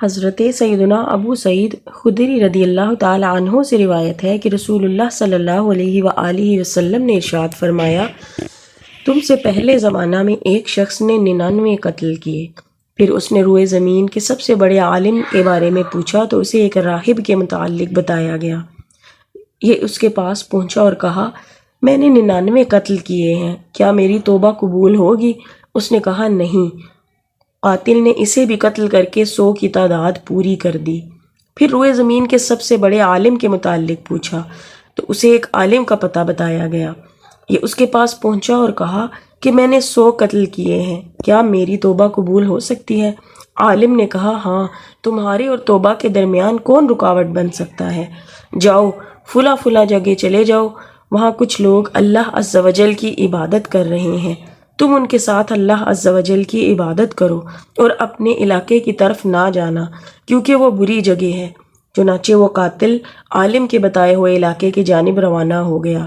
حضرت سیدنا ابو سعید خدری رضی اللہ تعالی عنہ سے روایت ہے کہ رسول اللہ صلی اللہ علیہ وآلہ وسلم نے ارشاد فرمایا، تم سے پہلے زمانہ میں ایک شخص نے 99 قتل کیے۔ پھر اس نے روئے زمین کے سب سے بڑے عالم کے بارے میں پوچھا تو اسے ایک راہب کے متعلق بتایا گیا۔ یہ اس کے پاس پہنچا اور کہا، میں نے 99 قتل کیے ہیں، کیا میری توبہ قبول ہوگی؟ اس نے کہا، نہیں۔ قاتل نے اسے بھی قتل کر کے 100 کی تعداد پوری کر دی۔ پھر روئے زمین کے سب سے بڑے عالم کے متعلق پوچھا تو اسے ایک عالم کا پتہ بتایا گیا۔ یہ اس کے پاس پہنچا اور کہا کہ میں نے 100 قتل کیے ہیں، کیا میری توبہ قبول ہو سکتی ہے؟ عالم نے کہا، ہاں، تمہارے اور توبہ کے درمیان کون رکاوٹ بن سکتا ہے؟ جاؤ، فلاں جگہ چلے جاؤ، وہاں کچھ لوگ اللہ عز و جل کی عبادت کر رہے ہیں، تم ان کے ساتھ اللہ عز و جل کی عبادت کرو اور اپنے علاقے کی طرف نہ جانا، کیونکہ وہ بری جگہ ہے۔ چنانچہ وہ قاتل عالم کے بتائے ہوئے علاقے کی جانب روانہ ہو گیا۔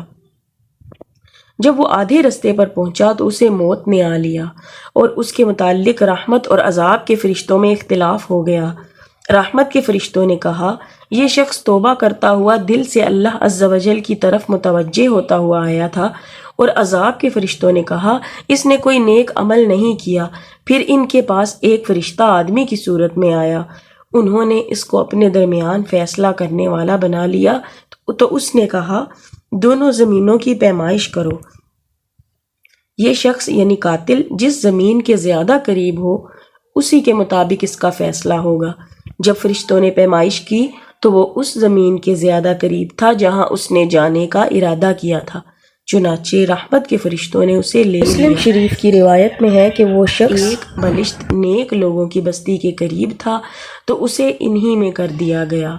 جب وہ آدھے رستے پر پہنچا تو اسے موت نے آ لیا اور اس کے متعلق رحمت اور عذاب کے فرشتوں میں اختلاف ہو گیا۔ رحمت کے فرشتوں نے کہا، یہ شخص توبہ کرتا ہوا دل سے اللہ عز و جل کی طرف متوجہ ہوتا ہوا آیا تھا، اور عذاب کے فرشتوں نے کہا، اس نے کوئی نیک عمل نہیں کیا۔ پھر ان کے پاس ایک فرشتہ آدمی کی صورت میں آیا، انہوں نے اس کو اپنے درمیان فیصلہ کرنے والا بنا لیا تو اس نے کہا، دونوں زمینوں کی پیمائش کرو۔ یہ شخص یعنی قاتل جس زمین کے زیادہ قریب ہو اسی کے مطابق اس کا فیصلہ ہوگا۔ جب فرشتوں نے پیمائش کی تو وہ اس زمین کے زیادہ قریب تھا جہاں اس نے جانے کا ارادہ کیا تھا، چنانچہ رحمت کے فرشتوں نے اسے لے لیا۔ مسلم شریف کی روایت میں ہے کہ وہ شخص ایک بلشت نیک لوگوں کی بستی کے قریب تھا تو اسے انہی میں کر دیا گیا۔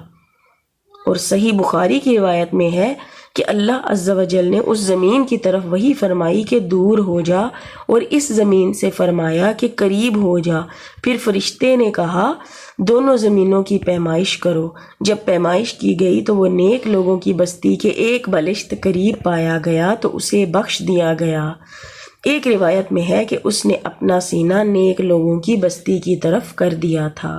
اور صحیح بخاری کی روایت میں ہے کہ اللہ عز و جل نے اس زمین کی طرف وحی فرمائی کہ دور ہو جا، اور اس زمین سے فرمایا کہ قریب ہو جا۔ پھر فرشتے نے کہا، دونوں زمینوں کی پیمائش کرو۔ جب پیمائش کی گئی تو وہ نیک لوگوں کی بستی کے ایک بلشت قریب پایا گیا تو اسے بخش دیا گیا۔ ایک روایت میں ہے کہ اس نے اپنا سینہ نیک لوگوں کی بستی کی طرف کر دیا تھا۔